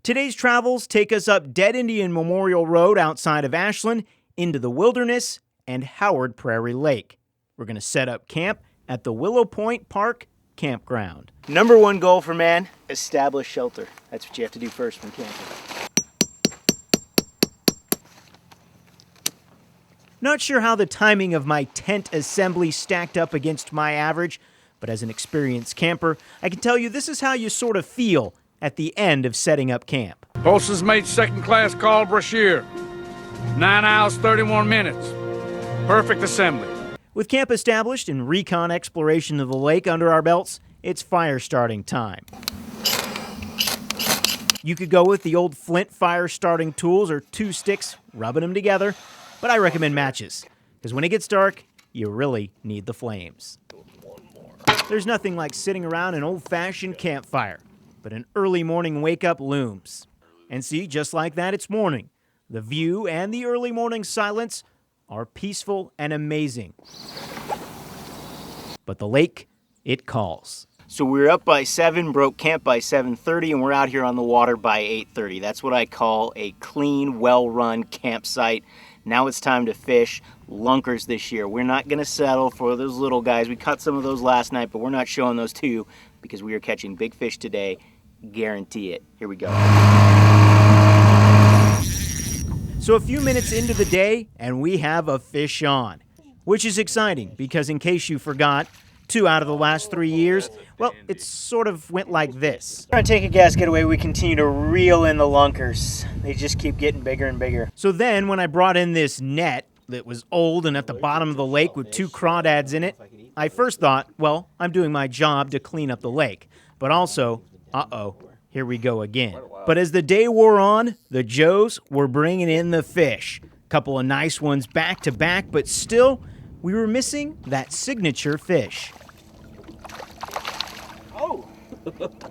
Today's travels take us up Dead Indian Memorial Road outside of Ashland, into the wilderness, and Howard Prairie Lake. We're going to set up camp at the Willow Point Park Campground. Number one goal for man, establish shelter. That's what you have to do first when camping. Not sure how the timing of my tent assembly stacked up against my average, but as an experienced camper, I can tell you this is how you sort of feel at the end of setting up camp. Post's mate, second class call Brashear. 9 hours, 31 minutes. Perfect assembly. With camp established and recon exploration of the lake under our belts, it's fire starting time. You could go with the old flint fire starting tools or 2 sticks, rubbing them together, but I recommend matches, because when it gets dark, you really need the flames. There's nothing like sitting around an old-fashioned campfire, but an early morning wake-up looms. And see, just like that, it's morning. The view and the early morning silence are peaceful and amazing. But the lake, it calls. So we're up by 7, broke camp by 7:30, and we're out here on the water by 8:30. That's what I call a clean, well-run campsite. Now it's time to fish lunkers this year. We're not going to settle for those little guys. We caught some of those last night, but we're not showing those to you because we are catching big fish today. Guarantee it. Here we go. So a few minutes into the day, and we have a fish on, which is exciting because in case you forgot, 2 out of the last 3 years, well, it sort of went like this. Trying to take a gas getaway, we continue to reel in the lunkers. They just keep getting bigger and bigger. So then when I brought in this net that was old and at the bottom of the lake with 2 crawdads in it, I first thought, well, I'm doing my job to clean up the lake. But also, here we go again. But as the day wore on, the Joes were bringing in the fish. Couple of nice ones back to back, but still, we were missing that signature fish.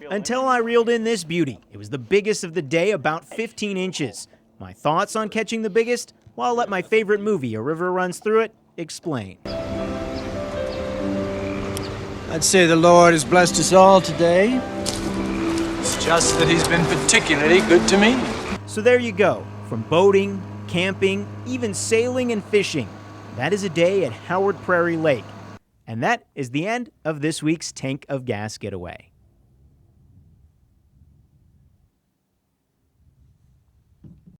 Until I reeled in this beauty. It was the biggest of the day, about 15 inches. My thoughts on catching the biggest? Well, I'll let my favorite movie, A River Runs Through It, explain. I'd say the Lord has blessed us all today. It's just that he's been particularly good to me. So there you go. From boating, camping, even sailing and fishing. That is a day at Howard Prairie Lake. And that is the end of this week's Tank of Gas Getaway.